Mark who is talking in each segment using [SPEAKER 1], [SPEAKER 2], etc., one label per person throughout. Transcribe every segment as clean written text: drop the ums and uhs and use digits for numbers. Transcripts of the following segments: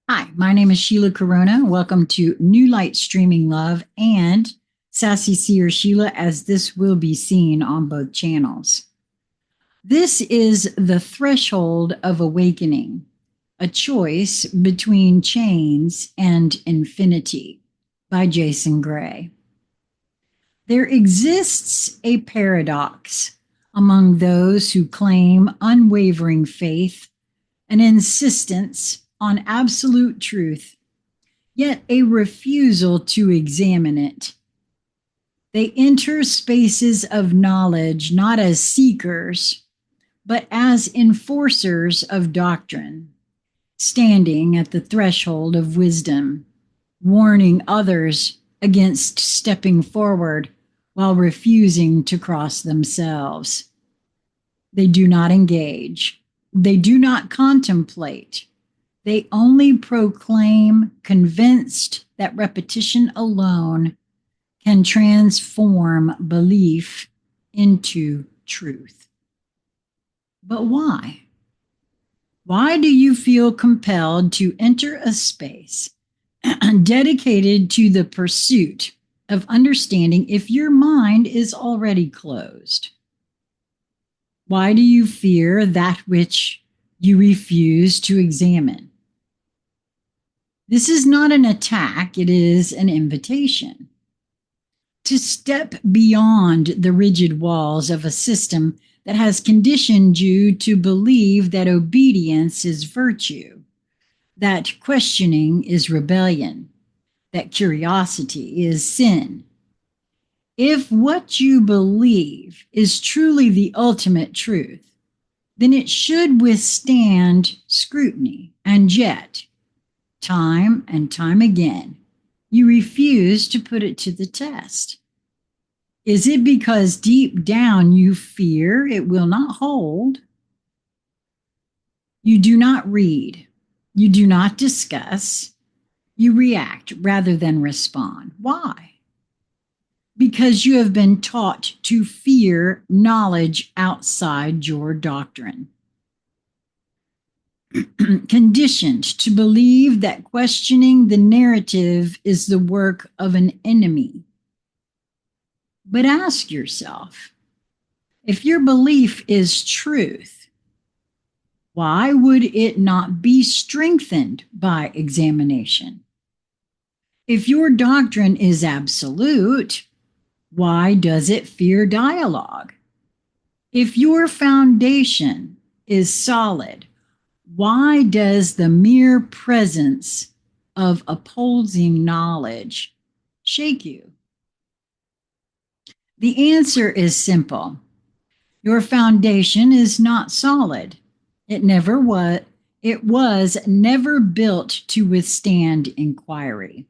[SPEAKER 1] Hi, my name is Sheila Corona. Welcome to New Light Streaming Love and Sassy Seer Sheila, as this will be seen on both channels. This is the threshold of awakening, a choice between chains and infinity by Jason Gray. There exists a paradox among those who claim unwavering faith, an insistence on absolute truth, yet a refusal to examine it. They enter spaces of knowledge not as seekers, but as enforcers of doctrine, standing at the threshold of wisdom, warning others against stepping forward while refusing to cross themselves. They do not engage. They do not contemplate. They only proclaim, convinced that repetition alone can transform belief into truth. But why? Why do you feel compelled to enter a space dedicated to the pursuit of understanding if your mind is already closed? Why do you fear that which you refuse to examine? This is not an attack, it is an invitation to step beyond the rigid walls of a system that has conditioned you to believe that obedience is virtue, that questioning is rebellion, that curiosity is sin. If what you believe is truly the ultimate truth, then it should withstand scrutiny, and yet, time and time again, you refuse to put it to the test. Is it because deep down you fear it will not hold? You do not read, you do not discuss, you react rather than respond. Why? Because you have been taught to fear knowledge outside your doctrine. Conditioned to believe that questioning the narrative is the work of an enemy. But ask yourself, if your belief is truth, why would it not be strengthened by examination? If your doctrine is absolute, why does it fear dialogue? If your foundation is solid, why does the mere presence of opposing knowledge shake you? The answer is simple. Your foundation is not solid. It never was. It was never built to withstand inquiry.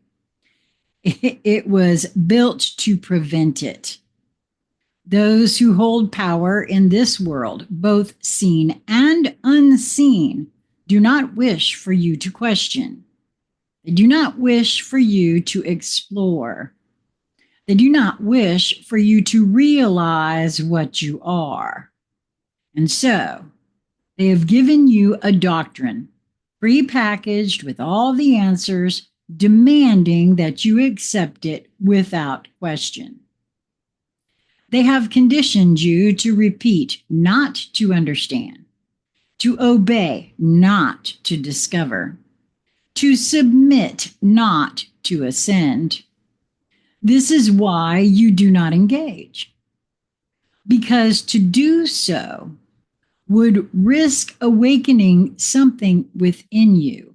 [SPEAKER 1] It was built to prevent it. Those who hold power in this world, both seen and unseen, do not wish for you to question. They do not wish for you to explore. They do not wish for you to realize what you are. And so, they have given you a doctrine, prepackaged with all the answers, demanding that you accept it without question. They have conditioned you to repeat, not to understand, to obey, not to discover, to submit, not to ascend. This is why you do not engage, because to do so would risk awakening something within you,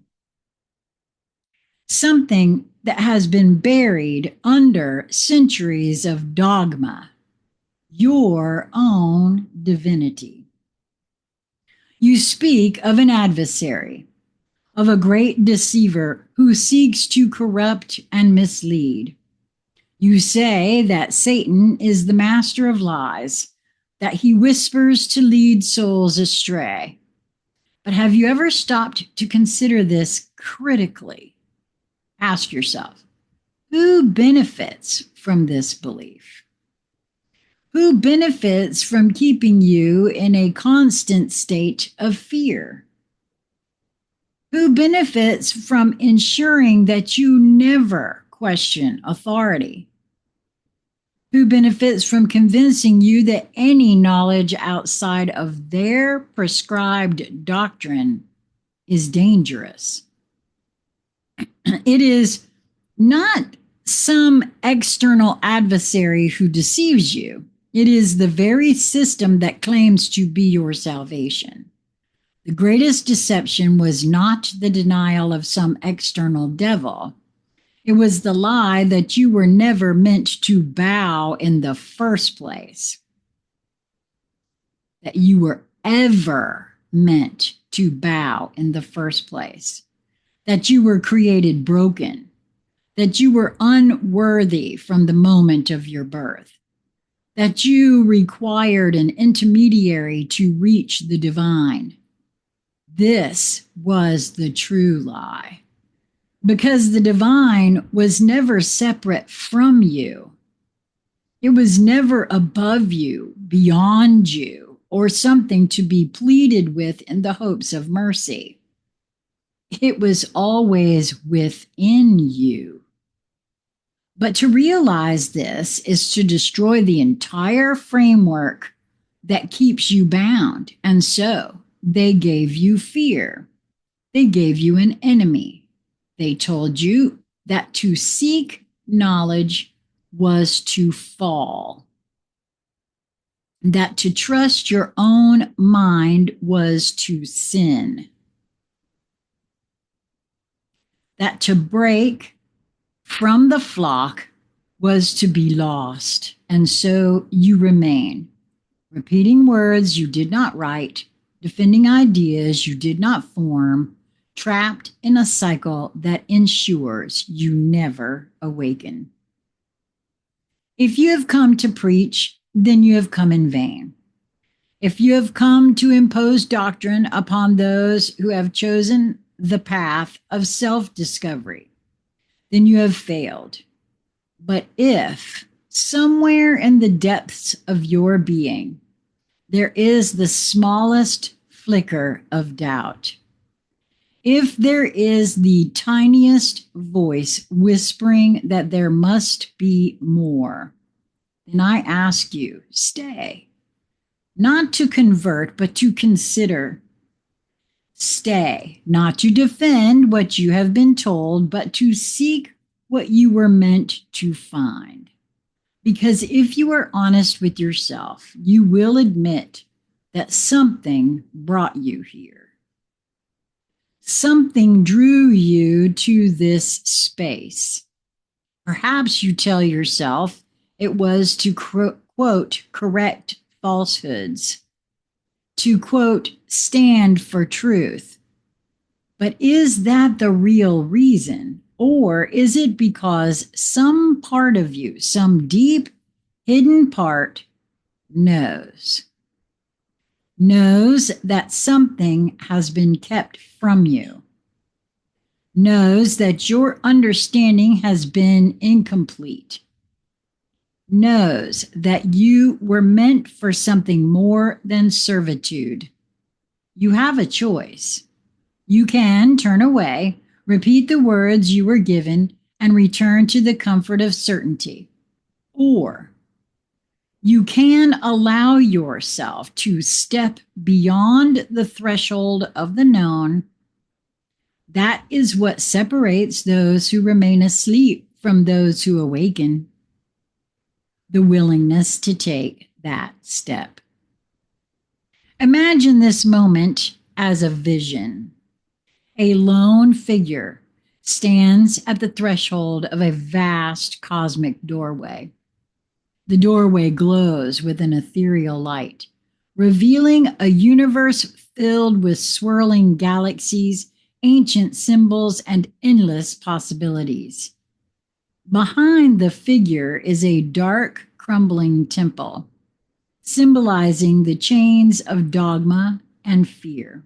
[SPEAKER 1] something that has been buried under centuries of dogma, your own divinity. You speak of an adversary, of a great deceiver who seeks to corrupt and mislead. You say that Satan is the master of lies, that he whispers to lead souls astray. But have you ever stopped to consider this critically? Ask yourself, who benefits from this belief? Who benefits from keeping you in a constant state of fear? Who benefits from ensuring that you never question authority? Who benefits from convincing you that any knowledge outside of their prescribed doctrine is dangerous? It is not some external adversary who deceives you. It is the very system that claims to be your salvation. The greatest deception was not the denial of some external devil. It was the lie that you were never meant to bow in the first place. That you were ever meant to bow in the first place. That you were created broken. That you were unworthy from the moment of your birth. That you required an intermediary to reach the divine. This was the true lie. Because the divine was never separate from you. It was never above you, beyond you, or something to be pleaded with in the hopes of mercy. It was always within you. But to realize this is to destroy the entire framework that keeps you bound. And so they gave you fear. They gave you an enemy. They told you that to seek knowledge was to fall. That to trust your own mind was to sin. That to break from the flock was to be lost. And so you remain, repeating words you did not write, defending ideas you did not form, trapped in a cycle that ensures you never awaken. If you have come to preach, then you have come in vain. If you have come to impose doctrine upon those who have chosen the path of self-discovery, then you have failed. But if somewhere in the depths of your being, there is the smallest flicker of doubt, if there is the tiniest voice whispering that there must be more, then I ask you, stay. Not to convert, but to consider. Stay, not to defend what you have been told, but to seek what you were meant to find. Because if you are honest with yourself, you will admit that something brought you here. Something drew you to this space. Perhaps you tell yourself it was to quote, correct falsehoods, to quote, stand for truth. But is that the real reason? Or is it because some part of you, some deep hidden part, knows that something has been kept from you, knows that your understanding has been incomplete, knows that you were meant for something more than servitude? You have a choice. You can turn away, repeat the words you were given, and return to the comfort of certainty. Or you can allow yourself to step beyond the threshold of the known. That is what separates those who remain asleep from those who awaken. The willingness to take that step. Imagine this moment as a vision. A lone figure stands at the threshold of a vast cosmic doorway. The doorway glows with an ethereal light, revealing a universe filled with swirling galaxies, ancient symbols, and endless possibilities. Behind the figure is a dark, crumbling temple, symbolizing the chains of dogma and fear.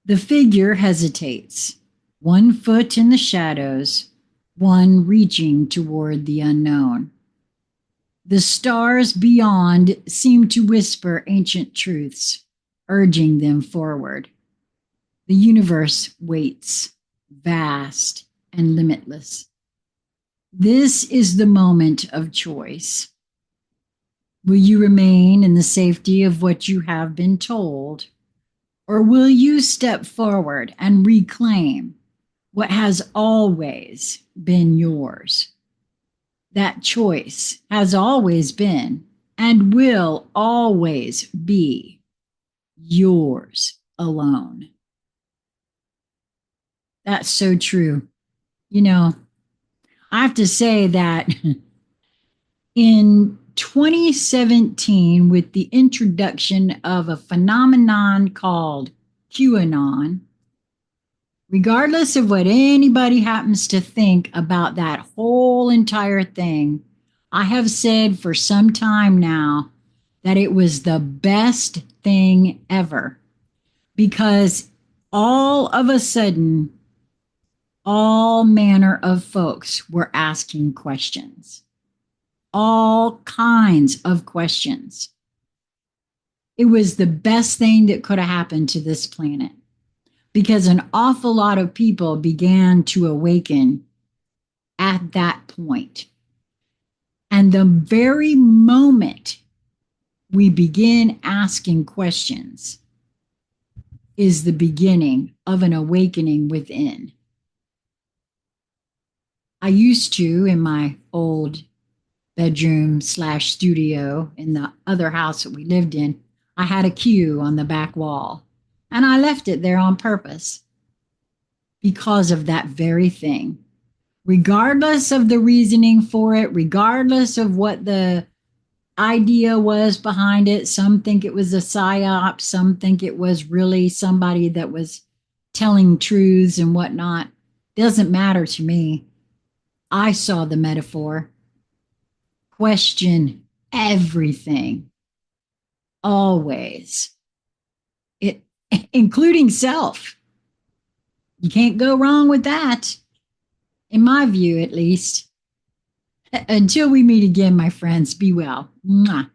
[SPEAKER 1] The figure hesitates, one foot in the shadows, one reaching toward the unknown. The stars beyond seem to whisper ancient truths, urging them forward. The universe waits, vast and limitless. This is the moment of choice. Will you remain in the safety of what you have been told, or will you step forward and reclaim what has always been yours? That choice has always been and will always be yours alone. That's so true. You know, I have to say that in 2017, with the introduction of a phenomenon called QAnon, regardless of what anybody happens to think about that whole entire thing, I have said for some time now that it was the best thing ever, because all of a sudden, all manner of folks were asking questions, all kinds of questions. It was the best thing that could have happened to this planet, because an awful lot of people began to awaken at that point. And the very moment we begin asking questions is the beginning of an awakening within. I used to, in my old bedroom / studio in the other house that we lived in, I had a cue on the back wall, and I left it there on purpose because of that very thing. Regardless of the reasoning for it, regardless of what the idea was behind it, some think it was a psyop, some think it was really somebody that was telling truths and whatnot. Doesn't matter to me. I saw the metaphor. Question everything, always, it, including self. You can't go wrong with that, in my view, at least. Until we meet again, my friends, be well. Mwah.